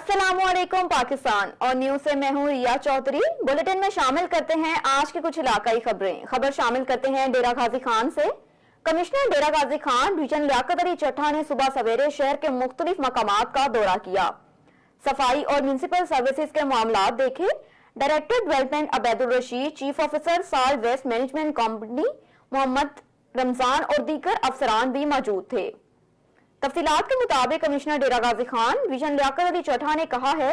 अस्सलामुअलैकुम पाकिस्तान और न्यूज से मैं हूं रिया चौधरी। बुलेटिन में शामिल करते हैं आज की कुछ इलाकाई खबरें। खबर शामिल करते हैं डेरा गाजी खान से। कमिश्नर डेरा गाजी खान डिवीजन लियाकत अली चट्टा ने सुबह सवेरे शहर के मुख्तलिफ मकामात का दौरा किया, सफाई और म्यूनिसिपल सर्विसेज के मामलात देखे। Director development Abaidul Rashid, chief officer साल waste management company Mohammad Ramzan और दीगर अफसरान भी मौजूद थे। तफसीलात के मुताबिक कमिश्नर डेरा गाजी खान डिवीजन लियाकत अली चट्टा ने कहा है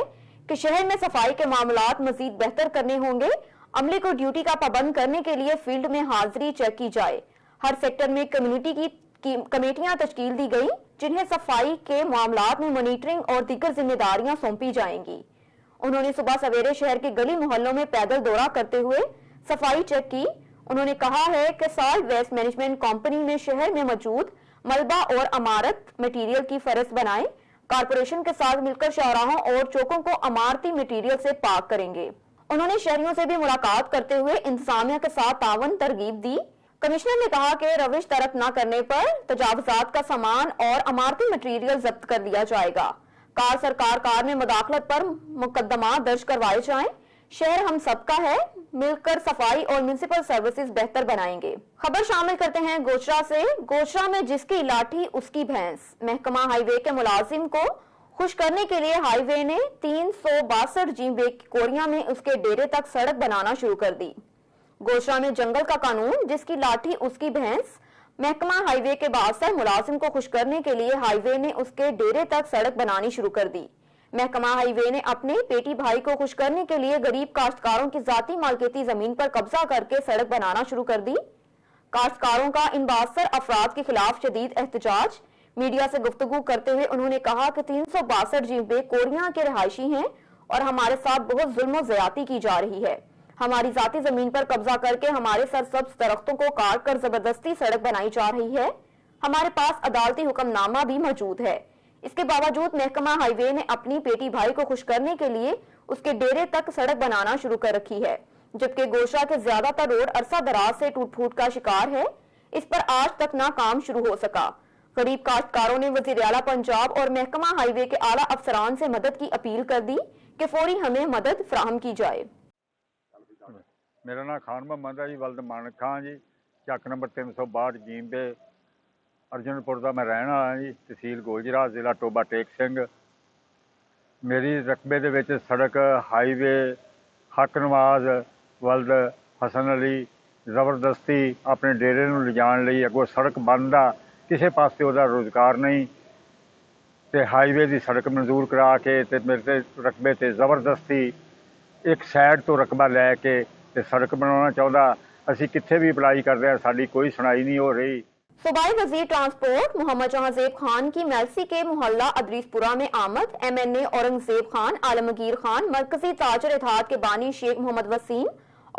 कि शहर में सफाई के मामलात मजीद बेहतर करने होंगे। अमले को ड्यूटी का पाबंद करने के लिए फील्ड में हाजिरी चेक की जाए। हर सेक्टर में कम्युनिटी की कमेटियां तश्कील दी गई, जिन्हें सफाई के मामलात में मॉनिटरिंग और दीगर जिम्मेदारियां सौंपी जाएंगी। उन्होंने सुबह सवेरे शहर के गली मोहल्लों में पैदल दौरा करते हुए सफाई चेक की। उन्होंने कहा है कि साल वेस्ट मैनेजमेंट कंपनी ने शहर में मौजूद मलबा और अमारत मटेरियल की फहरिस्त बनाए। कारपोरेशन के साथ मिलकर शहराहों और चौकों को अमारती मटेरियल से पाक करेंगे। उन्होंने शहरियों से भी मुलाकात करते हुए इंतजामिया के साथ तावन तरगीब दी। कमिश्नर ने कहा कि रविश तरक न करने पर तजावुजात का सामान और अमारती मटेरियल जब्त कर लिया जाएगा। कार सरकार कार में मुदाखलत पर मुकदमा दर्ज करवाए जाएं। शहर हम सबका है, मिलकर सफाई और म्यूनिसिपल सर्विसेज बेहतर बनाएंगे। खबर शामिल करते हैं गोचरा से। गोचरा में जिसकी लाठी उसकी भैंस। महकमा हाईवे के मुलाजिम को खुश करने के लिए हाईवे ने 362 जीबे कोरिया में उसके डेरे तक सड़क बनाना शुरू कर दी। गोचरा में जंगल का कानून जिसकी लाठी उसकी भैंस। महकमा हाईवे के बादशाह मुलाजिम को खुश करने के लिए हाईवे ने उसके डेरे तक सड़क बनानी शुरू कर दी। महकमा हाईवे ने अपने पेटी भाई को खुश करने के लिए गरीब काश्तकारों की जाती मालकियती जमीन पर कब्जा करके सड़क बनाना शुरू कर दी। काश्तकारों का इन बासर अफराद के खिलाफ शदीद एहतजाज। मीडिया से गुफ्तगू करते हुए उन्होंने कहा कि 362 जीबे कोरिया के रिहायशी हैं और हमारे साथ बहुत जुल्म ज्यादती की जा रही है। हमारी जाती जमीन पर कब्जा करके हमारे सरसब्ज दरख्तों को काट कर जबरदस्ती सड़क बनाई जा रही है। हमारे पास अदालती हुक्मनामा भी मौजूद है। इसके बावजूद महकमा हाईवे ने अपनी पेटी भाई को खुश करने के लिए उसके डेरे तक सड़क बनाना शुरू कर रखी है, जबकि गोशा के ज्यादातर रोड अरसा दराज से टूट फूट का शिकार है। इस पर आज तक ना काम शुरू हो सका। गरीब काश्तकारों ने वजीर आला पंजाब और महकमा हाईवे के आला अफसरान से मदद की अपील कर दी कि फौरी हमें मदद फराहम की जाए। मेरा नाम खान मोहम्मद है जी, वल्द मानक खान जी, ਚੱਕ नंबर 362 जींबे अर्जुनपुर का मैं रहने वाला जी, तहसील गोजरा, जिला टोबा टेक सिंह। मेरी रकबे दे विच सड़क हाईवे हक नवाज वल्द हसन अली जबरदस्ती अपने डेरे नूं लिजाण लई अगों सड़क बंद आ, किसी पासे उहदा रोजगार नहीं ते हाईवे की सड़क मंजूर करा के ते मेरे रकबे ते जबरदस्ती एक साइड तो रकबा लैके ते सड़क बनाना चाहता। असी कित्थे भी अपलाई कर रहे हैं, साडी कोई सुनाई नहीं हो रही। सूबाई वजीर ट्रांसपोर्ट मोहम्मद जहांजेब खान की मेलसी के मोहल्ला अदरीसपुरा में आमद। MNA औरंगजेब खान, आलमगीर खान, मरकजी ताजर इत्तेहाद के बानी शेख मोहम्मद वसीम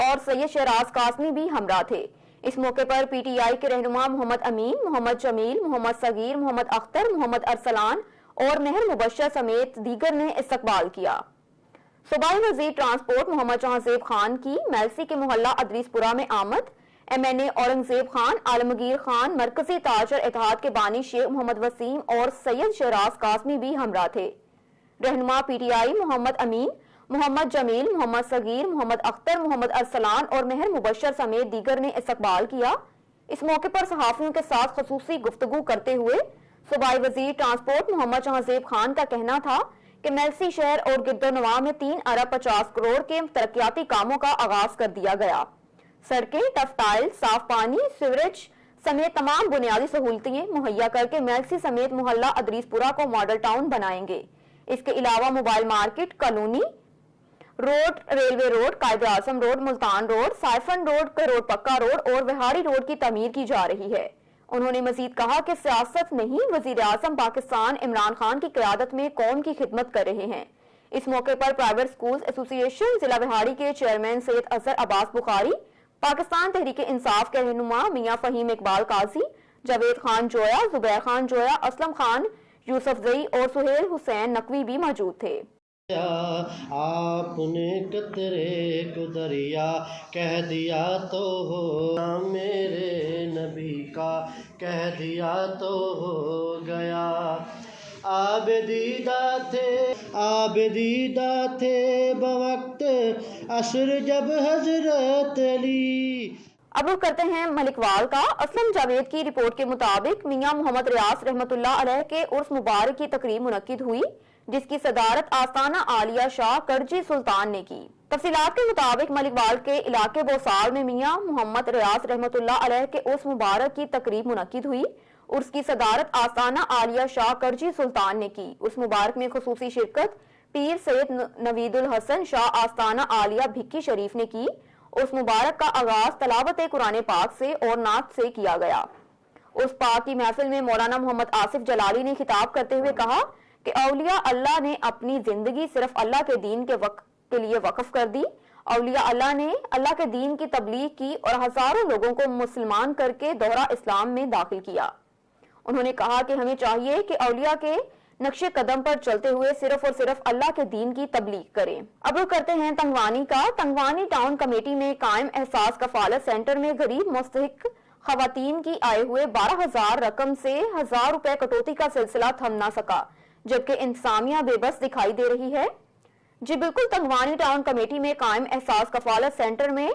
और सैयद शहराज कासमी भी हमरा थे। इस मौके पर PTI के रहनुमा मोहम्मद अमीन, मोहम्मद जमील, मोहम्मद सगीर, मोहम्मद अख्तर, मोहम्मद अरसलान और मेहर मुबशर समेत दीगर ने इस्तकबाल किया। सूबाई वजीर ट्रांसपोर्ट मोहम्मद जहांजेब खान की मेलसी के मोहल्ला अदरीसपुरा में आमद। MNA औरंगजेब खान, आलमगीर खान, मरकजी ताजर इत्तेहाद के बानी शेख मोहम्मद वसीम और सैयद शहराज कासमी भी हमरा थे। रहनुमा PTI मोहम्मद अमीन, मोहम्मद जमील, मोहम्मद सगीर, मोहम्मद अख्तर, मोहम्मद अरसलान और मेहर मुबशर समेत दीगर ने इस्तकबाल किया। इस मौके पर सहाफियों के साथ खसूसी गुफ्तगू करते हुए सूबाई वजीर ट्रांसपोर्ट मोहम्मद जहांजेब खान का कहना था कि मेलसी शहर और गिरदोनवा में 3 अरब 50 करोड़ के तरक्याती कामों का आगाज कर दिया गया। सड़कें, टफटाइल, साफ पानी, सीवरेज समेत तमाम बुनियादी सहूलतें मुहैया करके मेलसी समेत मोहल्ला अदरीसपुरा को मॉडल टाउन बनाएंगे। इसके अलावा mobile market, colony road, railway road, Quaid e Azam road, Multan road, siphon road, Kahror Pacca road और विहारी रोड की तमीर की जा रही है। उन्होंने मजीद कहा कि सियासत नहीं, वजीर आजम पाकिस्तान इमरान खान की क़यादत में कौम की खिदमत कर रहे हैं। इस मौके पर प्राइवेट स्कूल एसोसिएशन जिला विहाड़ी के चेयरमैन सैयद अजहर अब्बास बुखारी, पाकिस्तान तहरीक इंसाफ के रहनुमा मियां फहीम इकबाल काजी, जावेद खान जोया, जुबैर खान जोया, असलम खान यूसुफ जई और सुहेल हुसैन नकवी भी मौजूद थे। आपने कतरे को दरिया कह दिया तो हो, मेरे नबी का कह दिया तो हो गया। आबदीदा थे बवक्त असर जब हजरत अली। अब रुख करते हैं मलिकवाल का। असलम जावेद की रिपोर्ट के मुताबिक मियां मोहम्मद रियास रहमतुल्लाह अलैह के उर्स मुबारक की तकरीब मुनक्किद हुई, जिसकी सदारत आस्ताना आलिया शाह करजी सुल्तान ने की। तफसीलात के मुताबिक मलिकवाल के इलाके बोसाल में मियां मोहम्मद रियास रहमतुल्लाह अलैह के उर्स मुबारक की तकरीब मुनक्किद हुई। उर्स की सदारत आस्ताना आलिया शाह करजी सुल्तान ने की। उर्स मुबारक में खुसूसी शिरकत पीर सैयद नवीदुल हसन शाह आस्ताना आलिया भिक्की शरीफ ने की। उस मुबारक का आगाज तलावत कुरान पाक से और नात से किया गया। उस पाक की महफिल में मौलाना मोहम्मद आसिफ जलाली ने खिताब करते हुए कहा कि औलिया अल्लाह ने अपनी जिंदगी सिर्फ अल्लाह के दीन के लिए वक्फ कर दी। औलिया अल्लाह ने अल्लाह के दीन की तबलीग की और हजारों लोगों को मुसलमान करके दोहरा इस्लाम में दाखिल किया। उन्होंने कहा कि हमें चाहिए कि औलिया के नक्शे कदम पर चलते हुए सिर्फ और सिर्फ अल्लाह के दीन की तबलीग करें। अब रुख करते हैं तंगवानी का। तंगवानी टाउन कमेटी में कायम एहसास कफालत सेंटर में गरीब मुस्तहिक खवातीन की आए हुए 12,000 रकम से 1,000 रुपए कटौती का सिलसिला थम ना सका, जबकि इंतजामिया बेबस दिखाई दे रही है। जी बिल्कुल, तंगवानी टाउन कमेटी में कायम एहसास कफालत सेंटर में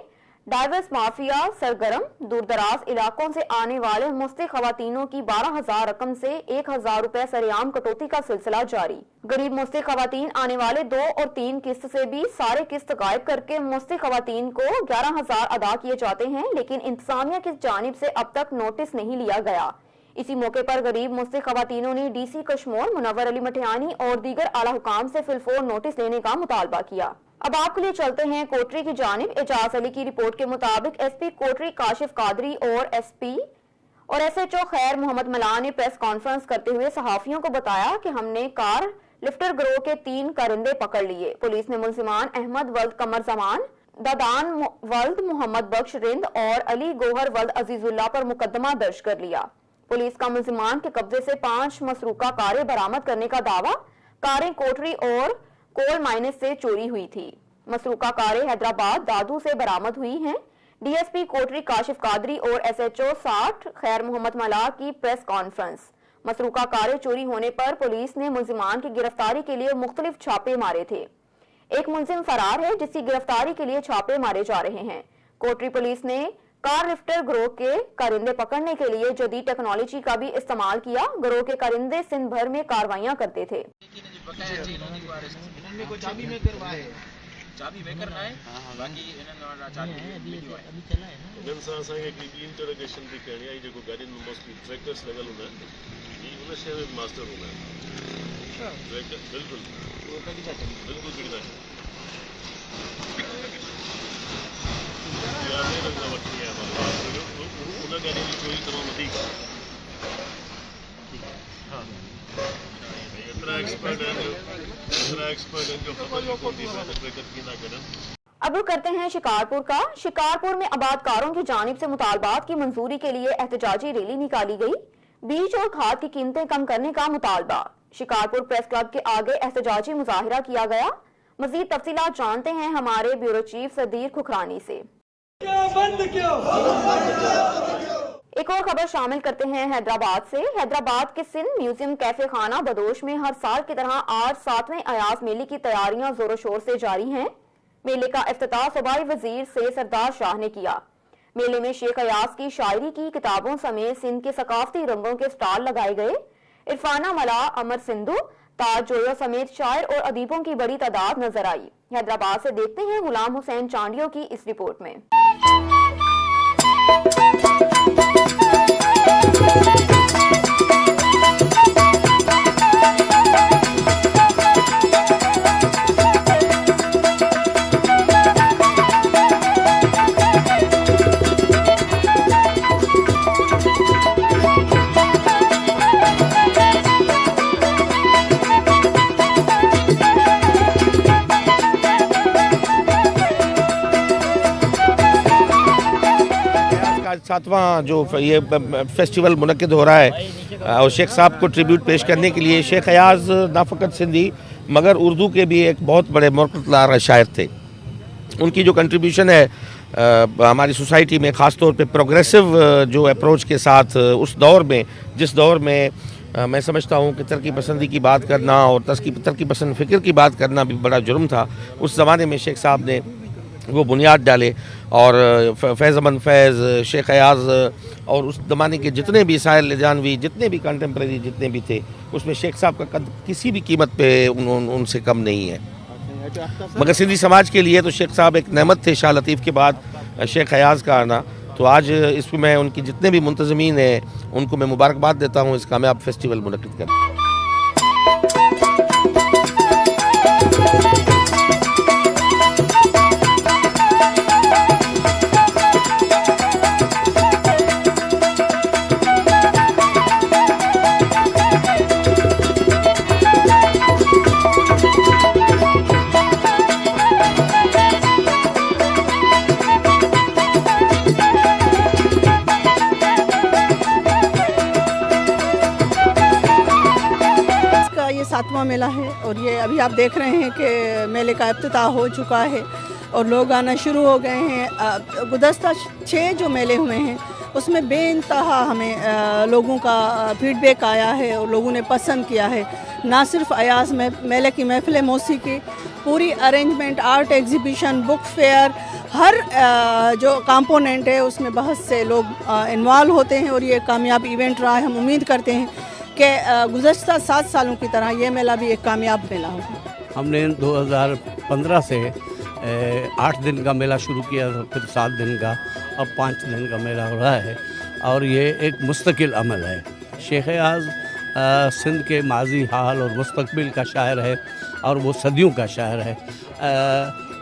डाइवर्स माफिया सरगर्म, दूर दराज इलाकों से आने वाले मुस्तहिक खवातीनों की 12,000 रकम से 1,000 रुपए सरेआम कटौती का सिलसिला जारी। गरीब मुस्तहिक खवातीन आने वाले 2 और 3 किस्त से भी सारे किस्त गायब करके मुस्तहिक खवातीन को 11,000 अदा किए जाते हैं, लेकिन इंतजामिया की जानिब से अब तक नोटिस नहीं लिया गया। इसी मौके पर गरीब मुस्तहिक खवातीनों ने डीसी कश्मोर मुनव्वर अली मटियानी और दीगर आला हुकाम से फिलफोर नोटिस लेने का मुतालबा किया। अब आपके लिए चलते हैं कोटरी की जानिब। एजाज अली की रिपोर्ट के मुताबिक एसपी कोटरी काशिफ कादरी और एसपी और एसएचओ खैर मोहम्मद मला ने प्रेस कॉन्फ्रेंस करते हुए सहाफियों को बताया कि हमने कार लिफ्टर गिरोह के 3 कारिंदे पकड़ लिए। पुलिस ने मुलजिमान अहमद वल्द कमर जमान, दादान वल्द मोहम्मद बख्श रिंद और अली गोहर वल्द अजीजुल्लाह पर मुकदमा दर्ज कर लिया। पुलिस का मुलजिमान के कब्जे से 5 मसरूका कारें बरामद करने का दावा। कारें कोटरी और कोल माइनस से चोरी हुई थी। मसरूका कारें हैदराबाद दादू से बरामद हुई हैं। डीएसपी कोटरी काशिफ कादरी और एसएचओ 60 खैर मोहम्मद मला की प्रेस कॉन्फ्रेंस। मसरूका कारें चोरी होने पर पुलिस ने मुलजिमान की गिरफ्तारी के लिए मुख्तलिफ छापे मारे थे। एक मुलजिम फरार है, जिसकी गिरफ्तारी के लिए छापे मारे जा रहे हैं। कोटरी पुलिस ने कार लिफ्टर गिरोह के कारिंदे पकड़ने के लिए जदीद टेक्नोलॉजी का भी इस्तेमाल किया। गिरोह के कारिंदे सिंध भर में कार्रवाइयां करते थे। चाबी में करना है, बाकी इन्होंने चाबी अभी चला है ना। इन्होंने साथ एक इंटरोगेशन भी करनी है, जो गाड़ी में मोस्टली ट्रैक्टर्स लेवल होना है, ये उन्हें शेयर मास्टर होना है। ट्रैक्टर बिल्कुल वो कभी जाते हैं, बिल्कुल बिगड़ा है यार। नहीं लगता वक्त है हमारे उन्हें गाड़ी की चोरी तमाम अधिक हाँ इतना एक्सपर्ट है जो खबर को तीसरा ट्रैक्टर की ना करें। अब रुख करते हैं शिकारपुर का। शिकारपुर में आबादकारों की जानिब से मुतालबात की मंजूरी के लिए एहतजाजी रैली निकाली गई। बीज और खाद की कीमतें कम करने का मुतालबा। शिकारपुर प्रेस क्लब के आगे एहतजाजी मुजाहिरा किया गया। मजीद तफसीलात जानते हैं हमारे ब्यूरो चीफ सदीर खुखरानी से। एक और खबर शामिल करते हैं हैदराबाद से। हैदराबाद के सिंध म्यूजियम कैफे खाना बदोश में हर साल की तरह आज 7वें अयाज मेले की तैयारियां जोरों शोर से जारी हैं। मेले का इफ्तिताह सूबाई वजीर से सरदार शाह ने किया। मेले में शेख अयाज की शायरी की किताबों समेत सिंध के सकाफती रंगों के स्टॉल लगाए गए। इरफाना मला, अमर सिंधु, ताज जोया समेत शायर और अदीबों की बड़ी तादाद नजर आई। हैदराबाद से देखते हैं गुलाम हुसैन चांडियों की इस रिपोर्ट में। सातवां जो ये फेस्टिवल मुनक्किद हो रहा है और शेख साहब को ट्रिब्यूट पेश करने के लिए शेख अयाज ना फ़कत सिंधी मगर उर्दू के भी एक बहुत बड़े मौक़िफ़ शायर थे। उनकी जो कंट्रीब्यूशन है हमारी सोसाइटी में ख़ास तौर पे प्रोग्रेसिव जो अप्रोच के साथ उस दौर में जिस दौर में मैं समझता हूँ कि तरक्की पसंदी की बात करना और तरक्की पसंद फ़िक्र की बात करना भी बड़ा जुर्म था। उस ज़माने में शेख साहब ने वो बुनियाद डाले और फैज़ अमन फैज़, शेख अयाज़ और उस ज़माने के जितने भी साहिल लजानवी, जितने भी कंटेम्प्रेरी जितने भी थे, उसमें शेख साहब का कद किसी भी कीमत पे उनसे कम नहीं है। मगर सिंधी समाज के लिए तो शेख साहब एक नेमत थे। शाह लतीफ़ के बाद शेख अयाज़ का आना, तो आज इसमें मैं उनकी जितने भी मुंतज़मीन हैं उनको मैं मुबारकबाद देता हूँ इस कामयाब फेस्टिवल मुनक़्क़िद करने। ये 7वां मेला है और ये अभी आप देख रहे हैं कि मेले का इफ्तिताह हो चुका है और लोग आना शुरू हो गए हैं। गुज़श्ता 6 जो मेले हुए हैं उसमें बेइंतहा हमें लोगों का फीडबैक आया है और लोगों ने पसंद किया है। ना सिर्फ अयाज़ में मेले की महफ़िल मौसीकी, पूरी arrangement, art exhibition, book fair, हर जो कंपोनेंट है उसमें बहुत से लोग इन्वॉल्व होते हैं और ये कामयाब इवेंट रहा है। हम उम्मीद करते हैं कि गुज़श्ता 7 सालों की तरह ये मेला भी एक कामयाब मेला होगा। हमने 2015 से 8 दिन का मेला शुरू किया, फिर 7 दिन का, अब 5 दिन का मेला हो रहा है और ये एक मुस्तकिल अमल है। शेख अयाज़ सिंध के माजी, हाल और मुस्तकबिल का शायर है और वो सदियों का शायर है।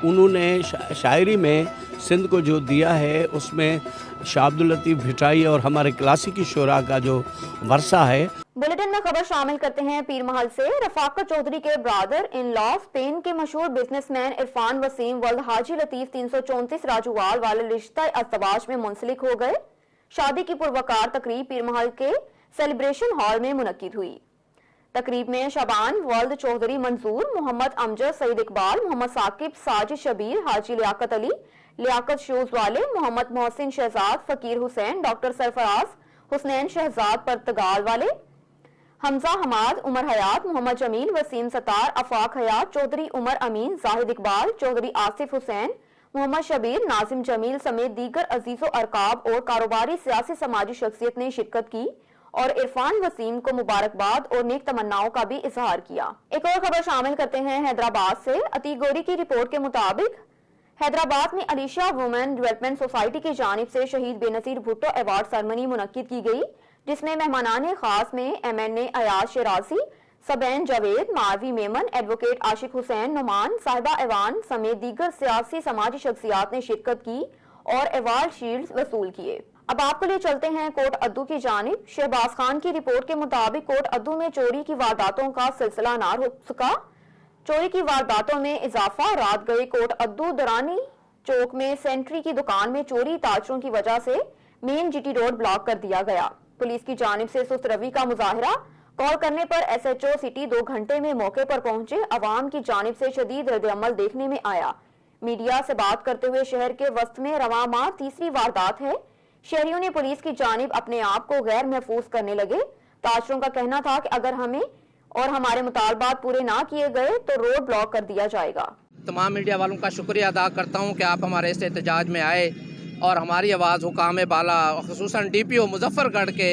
उन्होंने शायरी में सिंध को जो दिया है उसमें शाह अब्दुल लतीफ़ भिटाई और हमारे क्लासिकी शोरा का जो वर्षा है। बुलेटिन में खबर शामिल करते हैं पीर महल से। रफाकत चौधरी के ब्रादर इन लॉ स्पेन के मशहूर बिजनेसमैन इरफान वसीम वल्द हाजी लतीफ़ 334 राजूवाल वाले रिश्ता अज़दवाज में मुंसलिक हो गए। शादी की पुरवकार तकरीब पीर महल के सेलिब्रेशन हॉल में मुनक्किद हुई। तकरीब में शबान वल्द चौधरी मंजूर, मोहम्मद अमजद, सईद इकबाल, मोहम्मद साकिब, साजिद शबीर, हाजी लियाकत अली, लियाकत शूज वाले, मोहम्मद मोहसिन शहजाद, फकीर हुसैन, डॉक्टर सरफराज हुसनैन शहजाद पर्तगाल वाले, हमजा हमाद, उमर हयात, मोहम्मद जमील, वसीम सतार, अफाक हयात, चौधरी उमर अमीन, जाहिद इकबाल, चौधरी आसिफ हुसैन, मोहम्मद शबीर, नाजिम जमील समेत दीगर अजीजो अरकाब और कारोबारी सियासी समाजी शख्सियत ने शिरकत की और इरफान वसीम को मुबारकबाद और नेक तमन्नाओं का भी इजहार किया। एक और खबर शामिल करते हैं हैदराबाद से। अतीक गोरी की रिपोर्ट के मुताबिक हैदराबाद में अलीशा वुमेन डेवलपमेंट सोसाइटी की जानिब से शहीद बेनजीर भुट्टो अवार्ड सेरेमनी मुनक्किद की गई, जिसमें मेहमानाने खास में MNA अयाज शिराजी, सबैन जावेद, मारवी मेमन, एडवोकेट आशिक हुसैन नुमान, साहिबा ऐवान समेत दीगर सियासी समाजी शख्सियात ने शिरकत की और अवार्ड शील्ड वसूल किए। अब आपके लिए चलते हैं कोट अद्दू की जानिब। शहबाज खान की रिपोर्ट के मुताबिक कोट अद्दू में चोरी की वारदातों का सिलसिला नार हो सका। चोरी की वारदातों में इजाफा। रात गए कोट अद्दू दरानी चौक में सेंट्री की दुकान में चोरी ताजरों की वजह से मेन GT रोड ब्लॉक कर दिया गया। पुलिस की जानिब से सुस्त रवि का मुजाहरा। कॉल करने पर SHO सिटी 2 घंटे में मौके पर पहुंचे। अवाम की जानिब से शदीद रद्द-ए-अमल देखने में आया। मीडिया से बात करते हुए शहर के वस्त में रवां माह तीसरी वारदात है। शहरियों ने पुलिस की जानिब अपने आप को गैर महफूज करने लगे। ताजरों का कहना था कि अगर हमें और हमारे मुतालबात पूरे ना किए गए तो रोड ब्लॉक कर दिया जाएगा। तमाम मीडिया वालों का शुक्रिया अदा करता हूं कि आप हमारे इस एहतजाज में आए और हमारी आवाज़ हुकाम बाला खुसूसन DPO मुजफ्फरगढ़ के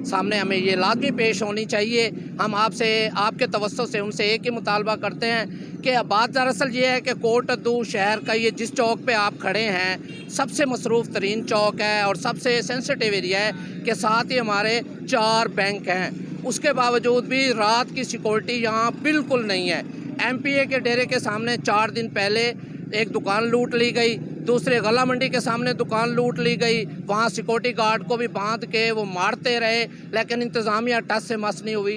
सामने हमें ये लाजमी पेश होनी चाहिए। हम आपसे, आपके तवज्जो से उनसे एक ही मुतालबा करते हैं कि बात दरअसल ये है कि कोट अद्दू शहर का ये जिस चौक पे आप खड़े हैं सबसे मसरूफ़ तरीन चौक है और सबसे सेंसिटिव एरिया है कि साथ ही हमारे 4 बैंक हैं। उसके बावजूद भी रात की सिक्योरिटी यहाँ बिल्कुल नहीं है। MPA के डेरे के सामने 4 दिन पहले एक दुकान लूट ली गई, दूसरे गला मंडी के सामने दुकान लूट ली गई। वहाँ सिक्योरिटी गार्ड को भी बांध के वो मारते रहे, लेकिन इंतजामिया टस से मस नहीं हुई।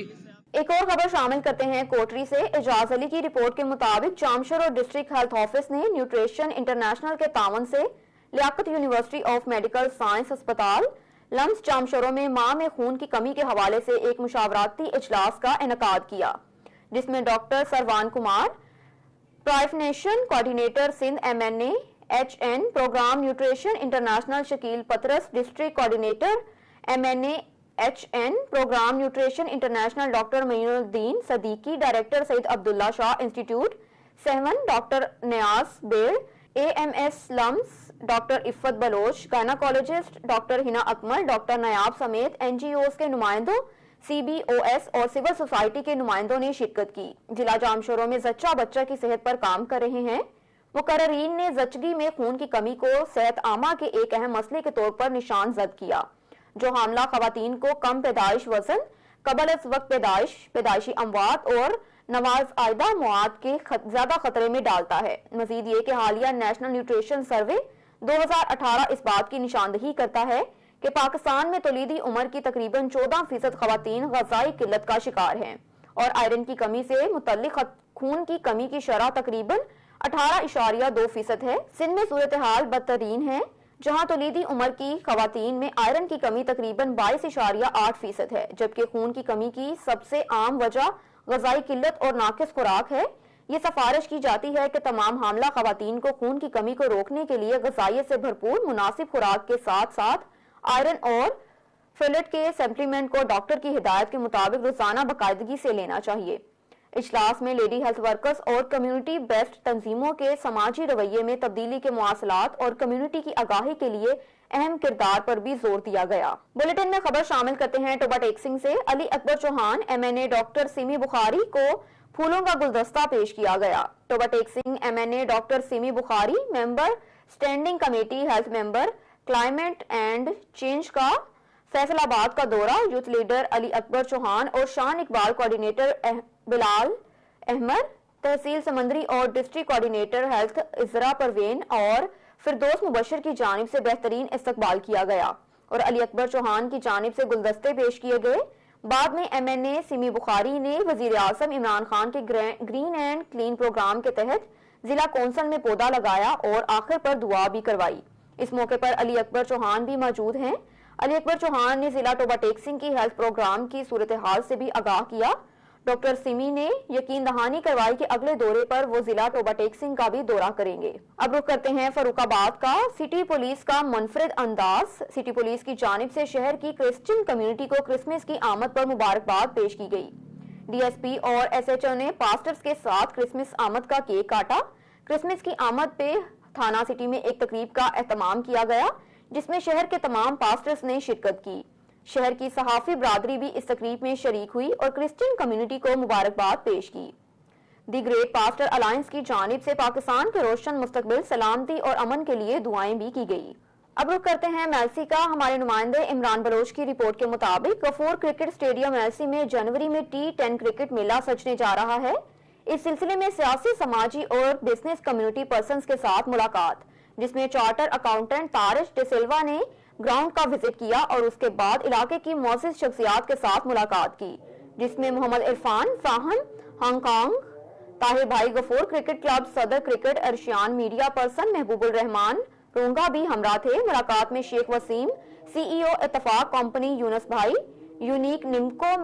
एक और खबर शामिल करते हैं कोटरी से। एजाज अली की रिपोर्ट के मुताबिक जामशर और डिस्ट्रिक्ट हेल्थ ऑफिस ने न्यूट्रिशन इंटरनेशनल के तावन से Liaquat university of medical science अस्पताल लम्स जामशरों में माह में खून की कमी के हवाले से एक मुशावराती इजलास का इनेकाद किया, जिसमें डॉक्टर सरवान कुमार, प्राइफनेशन coordinator Sindh MNA HN, programme nutrition international Shakeel Patras, district coordinator MNA HN programme nutrition international doctor Moinuddin Siddiqui, director Saeed Abdullah Shah institute Sehwan doctor Niaz बेड़, AMS LUMHS doctor Iffat Baloch, gynaecologist doctor Hina Akmal, doctor Nayab समेत NGOs के नुमाइंदों, CBOS और सिविल सोसाइटी के नुमाइंदों ने शिरकत की। जिला जामशोरों में जच्चा बच्चा की सेहत पर काम कर रहे हैं। मुकर्ररीन ने जच्चगी में खून की कमी को सेहत आमा के एक अहम मसले के तौर पर निशान जद किया, जो हामला खवातीन को कम पैदाइश वजन, कबल अज वक्त पैदाइश, पैदाइशी अमवात और नवाज आयदा मवाद के ज्यादा खतरे में डालता है। मजीद ये कि हालिया नेशनल न्यूट्रिशन सर्वे 2018 इस बात की निशानदही करता है कि पाकिस्तान में तौलीदी उम्र की तकरीबन 14% खवातीन ग़िज़ाई किल्लत का शिकार हैं और आयरन की कमी से मुतल्लिक खून की कमी की शरह तकरीबन 18.2% है। सिंध में सूरत हाल बदतरीन है, जहां तौलीदी उम्र की खवातीन में आयरन की कमी तकरीबन 22.8% है, जबकि खून की कमी की सबसे आम वजह ग़िज़ाई किल्लत और नाकिस खुराक है। ये सिफारिश की जाती है कि तमाम हामला खवातीन को खून की कमी को रोकने के लिए ग़िज़ाइयत से भरपूर मुनासिब खुराक के साथ साथ आयरन और फोलेट के सप्लीमेंट को डॉक्टर की हिदायत के मुताबिक रोजाना बाकायदगी से लेना चाहिए। इजलास में लेडी हेल्थ वर्कर्स और कम्युनिटी बेस्ड तंजीमों के समाजी रवैये में तब्दीली के मवासलात और कम्युनिटी की आगाही के लिए अहम किरदार पर भी जोर दिया गया। बुलेटिन में खबर शामिल करते हैं टोबा टेक्सिंग से। अली अकबर चौहान MNA डॉक्टर सिमी बुखारी को फूलों का गुलदस्ता पेश किया गया। Toba टेक्सिंग MNA doctor Simi Bukhari, member standing committee health member climate and change का फैसलाबाद का दौरा, youth leader Ali Akbar Chauhan और शान इकबाल कोऑर्डिनेटर बिलाल अहमद, तहसील समंदरी और डिस्ट्रिक्ट कोऑर्डिनेटर हेल्थ इजरा परवेन और फिरदौस मुबशर की जानिब से बेहतरीन इस्तकबाल किया गया और अली अकबर चौहान की जानिब से गुलदस्ते पेश किए गए। बाद में MNA सिमी बुखारी ने वजीर आजम इमरान खान के ग्रीन एंड क्लीन प्रोग्राम के तहत जिला कौंसल में पौधा लगाया और आखिर पर दुआ भी करवाई। इस मौके पर अली अकबर चौहान भी मौजूद हैं। अली अकबर चौहान ने जिला टोबा टेक्सिंग की हेल्थ प्रोग्राम की सूरत हाल से भी आगाह किया। डॉक्टर सिमी ने यकीन दहानी करवाई कि अगले दौरे पर वो जिला टोबा टेक्सिंग का भी दौरा करेंगे। अब रुख करते हैं फर्रुखाबाद का। सिटी पुलिस का मुनफरिद अंदाज। सिटी पुलिस की जानिब से शहर की क्रिश्चियन कम्युनिटी को क्रिसमस की आमद पर मुबारकबाद पेश की गई। DSP और SHO ने पास्टर्स के साथ क्रिसमस आमद का केक काटा। क्रिसमस की आमद पे थाना सिटी में एक तकरीब का एहतमाम किया गया, जिसमें शहर के तमाम पास्टर्स ने शिरकत की। शहर की सहाफी बरादरी भी इस तकरीब में शरीक हुई और क्रिश्चियन कम्युनिटी को मुबारकबाद पेश की। दी ग्रेट पास्टर अलायंस की जानिब से पाकिस्तान के रोशन मुस्तकबिल, सलामती और अमन के लिए दुआएं भी की गई। अब रुख करते हैं मेलसी का। हमारे नुमाइंदे इमरान बलोच की रिपोर्ट के मुताबिक गफूर क्रिकेट स्टेडियम मेलसी में जनवरी में T10 क्रिकेट मेला सजने जा रहा है। इस सिलसिले में सियासी, समाजी और बिजनेस कम्युनिटी पर्संस के साथ मुलाकात, जिसमें चार्टर अकाउंटेंट तारिश डे सिल्वा ने ग्राउंड का विजिट किया और उसके बाद इलाके की मौजूद शख्सियात के साथ मुलाकात की, जिसमें Mohammad Irfan Faham, Hong Kong, Tahir Bhai Ghafoor cricket club सदर cricket, Arshiyan media person Mehboobur Rahman Ronga भी हमरा थे। मुलाकात में Sheikh Waseem, CEO Ittefaq company Younus Bhai, unique Nimco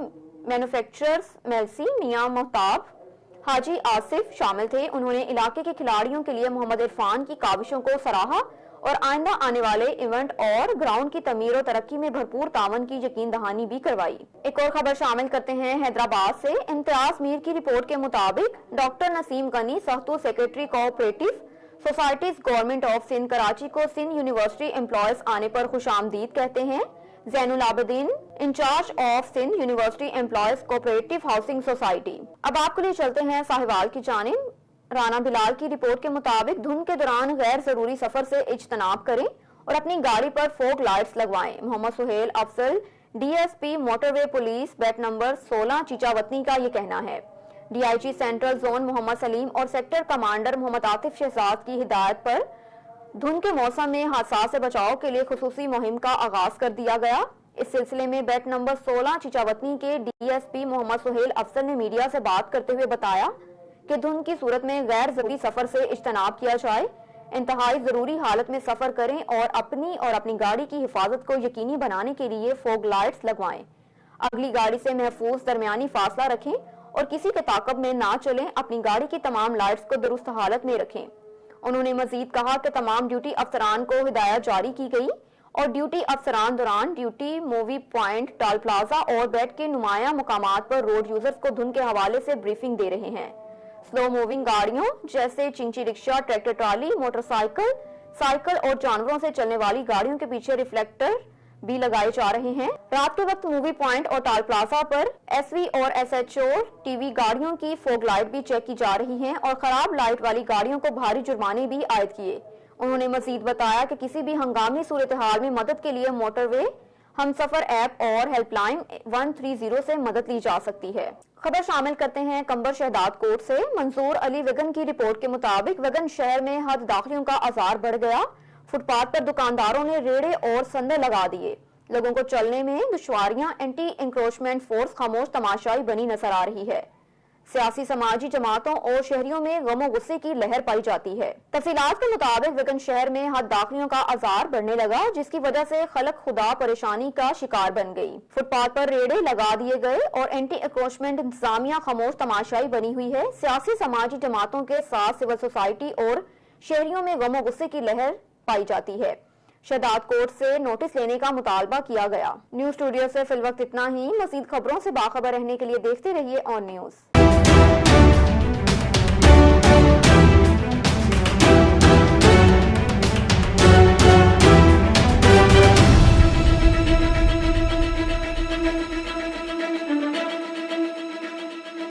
manufacturers Mailsi, Mian Mehtab, Haji Asif शामिल थे। उन्होंने इलाके के खिलाड़ियों के लिए मोहम्मद इरफान की काविशों को सराहा और आइंदा आने वाले इवेंट और ग्राउंड की तमीर और तरक्की में भरपूर तावन की यकीन दहानी भी करवाई। एक और खबर शामिल करते हैं हैदराबाद से। इम्तियाज मीर की रिपोर्ट के मुताबिक doctor Naseem Ghani Sahto secretary cooperative societies government of Sindh Karachi को सिंध यूनिवर्सिटी एम्प्लॉयज आने पर खुशामदीद कहते हैं। Zainul Abidin incharge of Sindh university employees cooperative housing society. अब आपके लिए चलते हैं साहिवाल की जानिब। राना बिलाल की रिपोर्ट के मुताबिक धुंध के दौरान गैर जरूरी सफर से इज्तनाब करें और अपनी गाड़ी पर फोक लाइट्स लगवाएं। Mohammad Suhail Afzal DSP motorway police beat number 16 Chichawatni का ये कहना है। DIG central zone Mohammad Saleem और सेक्टर कमांडर मोहम्मद आतिफ शहजाद की हिदायत पर धुंध के मौसम में हादसा से बचाव के लिए खुसूसी मुहिम का आगाज कर दिया गया। इस सिलसिले में बैट नंबर 16 चीचावतनी के DSP मोहम्मद सुहेल अफजल ने मीडिया से बात करते हुए बताया कि धुंध की सूरत में गैर जरूरी सफर से इज्तनाब किया जाए, इंतहाई जरूरी हालत में सफर करें और अपनी गाड़ी की हिफाजत को यकीनी बनाने के लिए फॉग लाइट्स लगवाएं। अगली गाड़ी से महफूज दरमियानी फासला रखें और किसी के ताकब में ना चलें। अपनी गाड़ी की तमाम लाइट्स को दुरुस्त हालत में रखें। उन्होंने मजीद कहा कि तमाम ड्यूटी अफसरान को हिदायत जारी की गई और ड्यूटी अफसरान दौरान duty, movie point, toll plaza और बेड के नुमाया मुकामात पर रोड यूजर्स को धुंध के हवाले से ब्रीफिंग दे रहे हैं। स्लो मूविंग गाड़ियों जैसे chingchi rickshaw, tractor trolley, motorcycle, cycle और जानवरों से चलने वाली गाड़ियों के पीछे रिफ्लेक्टर भी लगाए जा रहे हैं। रात के वक्त मूवी पॉइंट और टॉल प्लाजा पर एसवी और एसएचओ टीवी गाड़ियों की फोग लाइट भी चेक की जा रही हैं और खराब लाइट वाली गाड़ियों को भारी जुर्माने भी आयद किए। उन्होंने मजीद बताया कि किसी भी हंगामी सूरत हाल में मदद के लिए मोटरवे हमसफर ऐप और हेल्पलाइन 130 से मदद ली जा सकती है। खबर शामिल करते हैं कंबर शहदाद कोट से। मंसूर अली वेगन की रिपोर्ट के मुताबिक वेगन शहर में हद दाखिलों का आजार बढ़ गया। फुटपाथ पर दुकानदारों ने रेड़े और संदे लगा दिए। लोगों को चलने में दुश्वारियां। एंटी इंक्रोचमेंट फोर्स खामोश तमाशाई बनी नजर आ रही है। सियासी समाजी जमातों और शहरियों में गमो गुस्से की लहर पाई जाती है। तफसीलात के मुताबिक वेगन शहर में हद दाखिलों का आजार बढ़ने लगा, जिसकी वजह से खलक खुदा परेशानी का शिकार बन गई। फुटपाथ पर रेड़े लगा दिए गए और एंटी इंक्रोचमेंट इंतजामिया खामोश तमाशाई बनी हुई है। सियासी समाजी जमातों के साथ सिविल सोसाइटी और शहरियों में गमो गुस्से की लहर पाई जाती है। शहदाद कोर्ट से नोटिस लेने का मुतालबा किया गया। न्यूज स्टूडियो से फिलवक्त इतना ही। मजीद खबरों से बाखबर रहने के लिए देखते रहिए ऑन न्यूज।